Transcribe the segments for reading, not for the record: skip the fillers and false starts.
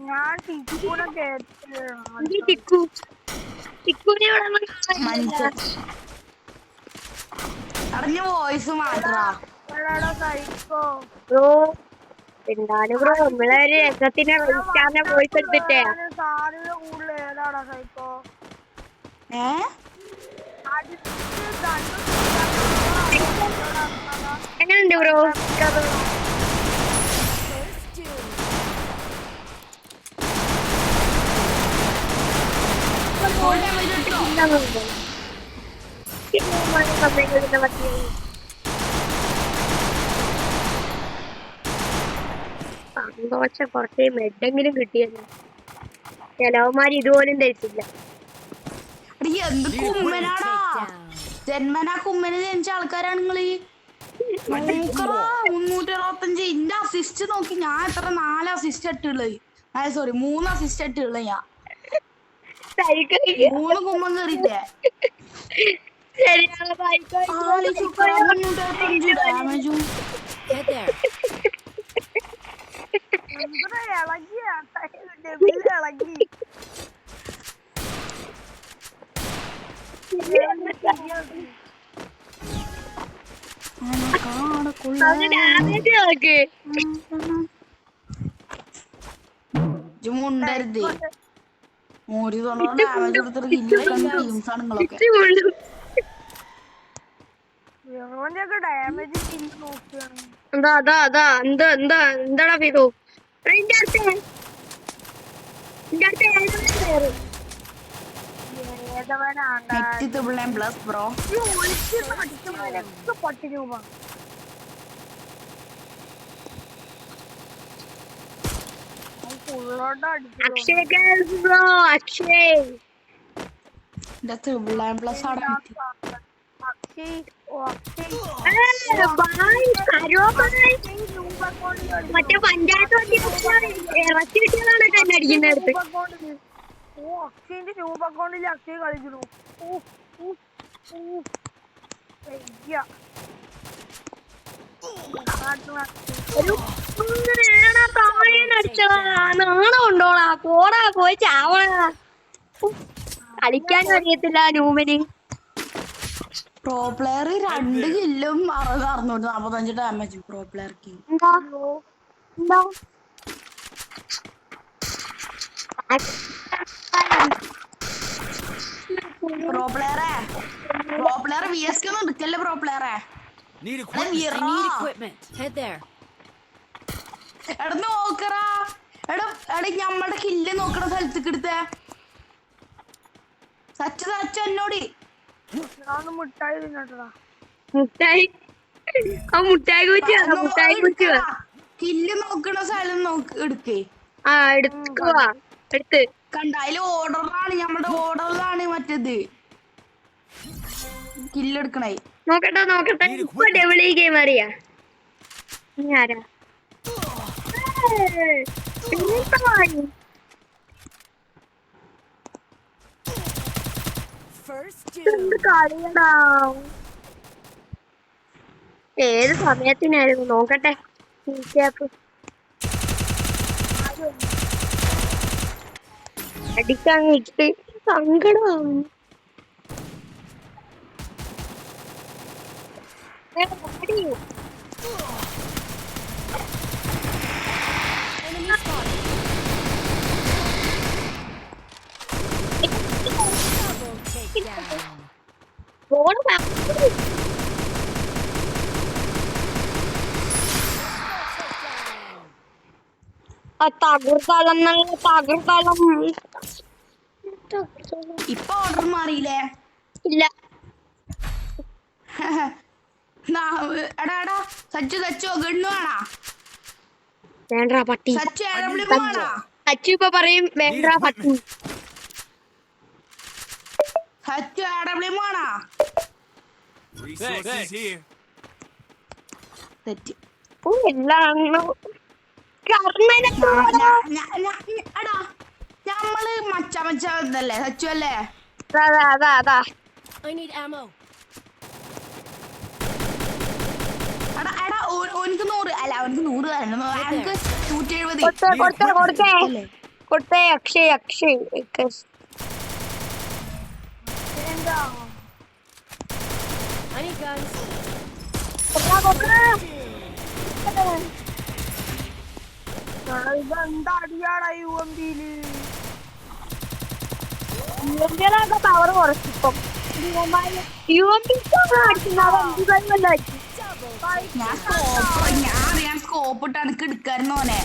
ഞാൻ ടിക്കുനെ ടിക്കുനെ അറിഞ്ഞ voice മാത്രാ bro എന്താണ് ബ്രോ നമ്മളൊരു രസത്തിന് റീച്ചാറിനെ വോയിസ് എടുത്തിട്ടേ സാധ്യത കൂടുതൽ ഏതാടാ സൈക്കോ എങ്ങനെയുണ്ട് ബ്രോ സന്തോഷം കുറച്ച് മെഡെങ്കിലും കിട്ടിയല്ലോ ചിലവന്മാര് ഇതുപോലും ധരിച്ചില്ല എന്ത് കുമ്മനാടാ ജന്മനാ കുമ്മന് ജനിച്ച ആൾക്കാരാണ് നിങ്ങള് 365 ഇന്റെ അസിസ്റ്റ് നോക്കി ഞാൻ എത്ര 4 അസിസ്റ്റ് ഇട്ടുള്ളത് സോറി 3 അസിസ്റ്റ് ഇട്ടുള്ളത് ഞാൻ 3 കുമ്മൻ കയറിയില്ലേ ഡാമേജും ഇളകി മുണ്ടരുത് ഒരു ഡാമേജ് കൊടുത്തിട്ട് ടീംസാണ് നിങ്ങളൊക്കെ എന്താടാ ചെയ്തു മറ്റേ പഞ്ചായത്ത് കിട്ടിയതാണ് തന്നെ അടിക്കുന്നടുത്ത് അക്ഷയന്റെ രൂപ അക്കൗണ്ടിൽ അക്ഷയ് കളിക്കുന്നു നാണം ഉണ്ടോളാ പോടാ പോയി ചാവണ കളിക്കാനും അറിയത്തില്ല നൂമന് പ്രോ പ്ലെയർ 2 കില്ലും 645 ഡാമേജ് പ്രോ പ്ലെയർക്ക് പ്രോ പ്ലെയർ വിഎസ്കെ ഒന്നും എടുക്കല്ലേ പ്രോ പ്ലെയറെ എടാ നോക്കറാ എടാ ഞമ്മടെ കില്ല് നോക്കണ സ്ഥലത്തേക്ക് എടുത്തേ സച്ച എന്നോട് മുട്ടായി തിന്നട്ടാ മുട്ടായി കില്ല് നോക്കണ സ്ഥലം എടുക്കേ എടുത്ത് കണ്ട അതില് ഓർഡറിലാണ് നമ്മുടെ ഓർഡറിലാണ് മറ്റേത് കില്ലെടുക്കണേ നോക്കട്ടെ ഇപ്പൊ ഡബിൾ ഗെയിം അറിയാ ആരാ കളിയടാ ഏത് സമയത്തിനായിരുന്നു നോക്കട്ടെ അടിക്കാൻ ഇട്ട് സങ്കടമാവും തകർത്തളം നല്ല തകർത്തളം ഇപ്പൊ ഓർഡർ മാറിയില്ലേ ഇല്ല എടാ സച്ചു ഗണ്ണു വേണാ വേണ്ട പട്ടി സച്ചു ഇപ്പൊ പറയും വേണ്ട പട്ടി സച്ചു AWM വേണാ തെറ്റി എല്ലാം എടാ ഞമ്മള് മച്ച ഇതല്ലേ സച്ചു അല്ലേ അതാ ഓനിക്ക് 100 അല്ല അവനക്ക് 100 തരണം. അവനക്ക് 170. കൊടുത്തേ അക്ഷയ് എന്താ ഇതെന്താ അടിയാടാ UMP-യില് പവർ കുറച്ചിപ്പം ഞാൻ സ്കോപ്പ് ഇട്ട് അനക്ക് എടുക്കാറുന്നോനെ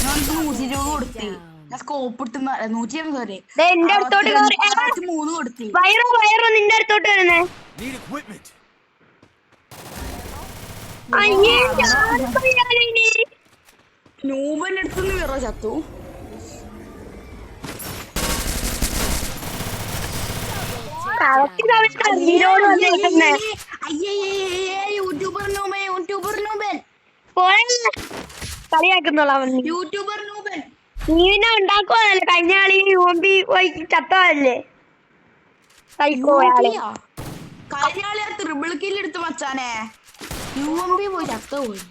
ഞാൻ 120 കൊടുത്തി ഞാൻ സ്കോപ്പ് ഇട്ട് 120 സോറി എന്റെ അടുത്തോട്ട് 3 കൊടുത്തി വയറോ നിന്റെ അടുത്തോട്ട് വരുന്നേ നൂബന്റെ അടുത്തുനിന്ന് വിറോ ചത്തു യൂട്യൂബർ നൂബൻ കളിയാക്കുന്നോളാം യൂട്യൂബർ നൂബൻ നീ പിന്നെ ഉണ്ടാക്കുവാനല്ലേ കഴിഞ്ഞ കളി UMP പോയി ചത്തല്ലേ കളിക്കോയാളെ കഴിഞ്ഞ കളി ട്രിപ്പിൾ കില്ല് എടുത്ത് മച്ചാനെ UMP പോയി ചത്തുപോയി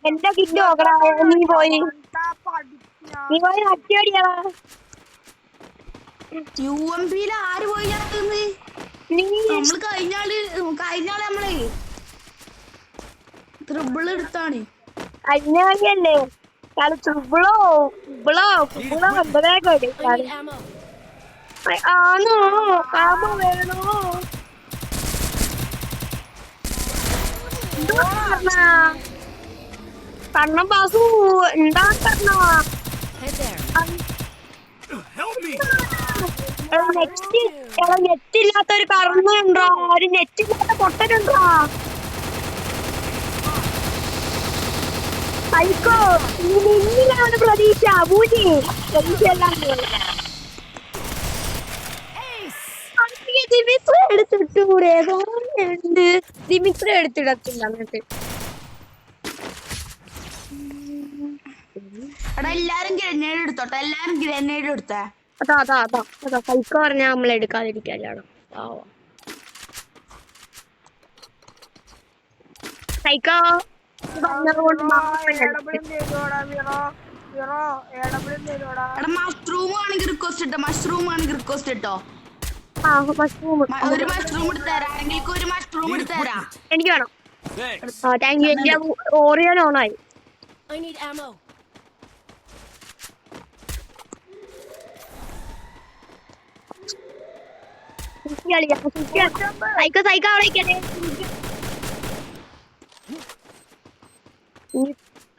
എന്റെ കില്ല് നോക്കടാ നീ പോയി അടിയടിയാ UMP-ല് ആര് പോയി ചത്തുന്ന് നമ്മള് കഴിഞ്ഞാള് നമ്മളെ ട്രിപ്പിൾ എടുത്താണ് കഴിഞ്ഞ കളിയല്ലേ കളിച്ചു ഇവളോ ആണോ ആമോ വേണോ കണ്ണം പാസു എന്താ കണ്ണ നെറ്റില്ലാത്തൊരു കറന്നുണ്ടോ ഒരു നെറ്റില്ലാത്ത പൊട്ടനുണ്ടോ സൈക്കോ നിന്നിലാണ് പ്രതീക്ഷ പൂജി പ്രതീക്ഷയെല്ലാം ദിമിത്ര എടുത്തിട്ടൂടെ ഉണ്ട് ദിമിത്ര എടുത്തിടത്തില്ല എന്നിട്ട് എല്ലാരും ഗ്രനേഡ് എടുത്തോട്ടെ എല്ലാരും ഗ്രനേഡ് എടുത്തേ അതാ സൈക്കോ പറഞ്ഞാ നമ്മൾ എടുക്കാതിരിക്കാനാണ് സൈക്കോ മഷ്റൂം ആണെങ്കിൽ റിക്വസ്റ്റ് ഇട്ടോ ഒരു മഷ്റൂം എടുത്തരാം ഒരു മഷ്റൂം എടുത്തരാം എനിക്ക് വേണം താങ്ക് യു എന്റെ ഓറിയൻ ഓണായി സൈക്കോ അവിടെ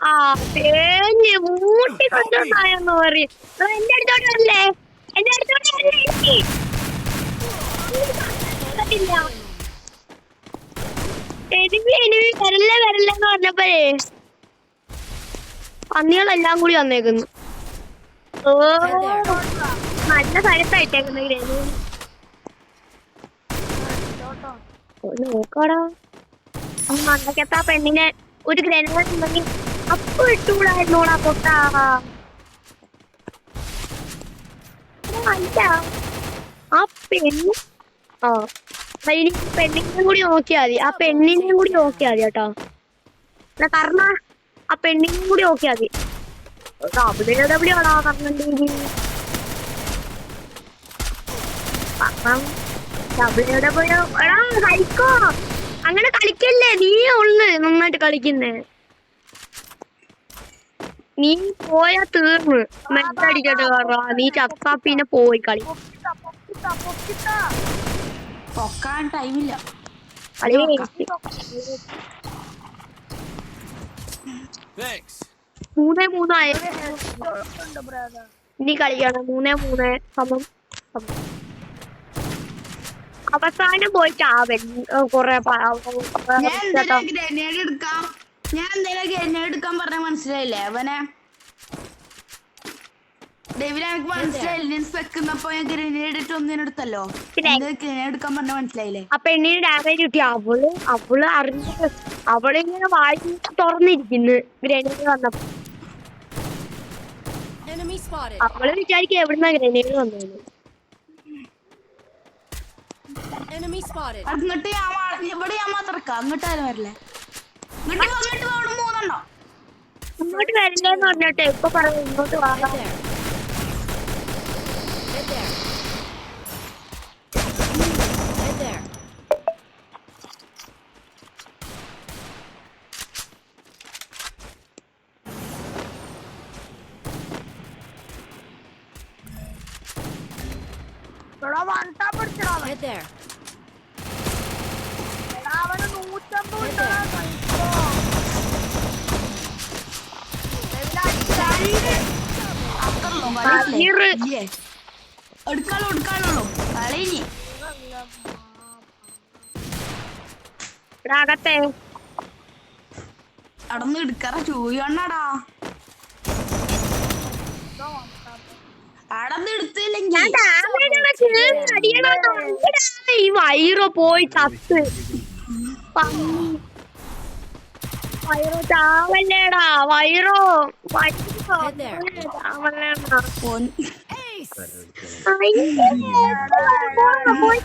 ആ പേഞ്ഞ് മൂട്ടി കൊണ്ടുവന്നായെന്ന് പറയും എന്റെ അടുത്തോട്ട് വരില്ലേ എനിമി വരല്ലെന്ന് പറഞ്ഞപ്പോഴേ പന്നികളെല്ലാം കൂടി വന്നേക്കുന്നു ഓ നല്ല സ്ഥലത്തായിട്ടേക്കുന്നു നോക്കടാ അന്നൊക്കെ ആ പെണ്ണിനെ ഒരു ഗ്രനേഡ് ഉണ്ടെങ്കിൽ അപ്പൊ ഇട്ടുകൂടായിരുന്നോടാ പൊട്ടാ ആ പെണ്ണ് പെണ്ണിനെയും കൂടി നോക്കിയാ മതി കേട്ടോ കാരണം ആ പെണ്ണിനെയും കൂടി നോക്കിയാ മതി എവിടെയാണോ പറഞ്ഞിട്ടുണ്ടെങ്കിൽ എടാ സൈക്കോ അങ്ങനെ കളിക്കല്ലേ നീ ഉള്ളു നന്നായിട്ട് കളിക്കുന്നേ നീ പോയാ തീർന്ന് മെത്തടിക്കട്ടെ നീ ചത്താ പിന്നെ പോയി കളി പൊക്കാൻ ടൈമില്ല 3-3 ആയി ഇനി കളിക്കണം 3-3 സമം അവസാനം പോയിട്ട് ആവൻ കൊറേ ഞാൻ എന്തെങ്കിലും എടുക്കാൻ പറഞ്ഞ മനസ്സിലായില്ലേ അവനെ ഡേവിഡ് എനിക്ക് മനസ്സിലായില്ല വെക്കുന്നപ്പോ ഞാൻ ഗ്രനേഡ് ഇട്ട് ഒന്നിനെടുത്തല്ലോ ഗ്രനേഡ് എടുക്കാൻ പറഞ്ഞ മനസ്സിലായില്ലേ ആ പെണ്ണിന് ഡാമേജ് കിട്ടി അവള് അറിഞ്ഞ അവളിങ്ങനെ വായി തുറന്നിരിക്കുന്നു ഗ്രനേഡ് വന്നപ്പോ അവള് വിചാരിക്കും എവിടുന്ന ഗ്രനേഡ് വന്നത് അങ്ങോട്ട് ഇവിടെ ഞാൻ മാത്രം അങ്ങോട്ട് ആരും വരില്ലേ ഇങ്ങോട്ട് 3 എണ്ണോ ഇങ്ങോട്ട് വരില്ലേന്ന് പറഞ്ഞിട്ട് ഇപ്പൊ പറയാം ഇങ്ങോട്ട് വാങ്ങാം. വണ്ടാ പിടിച്ചടാ അവന് 150 എടുക്കാനുള്ളൂ കളി അകത്തെ അടന്ന് എടുക്കാറ ചോദിക്കണ്ടാടാ അടന്ന് എടുത്തില്ലെങ്കിൽ ഈ വൈറോ പോയി ചത്ത് വൈറോ ചാവല്ലേടാ വൈറോ ചാവല്ലേടാ പൊൻ പോയി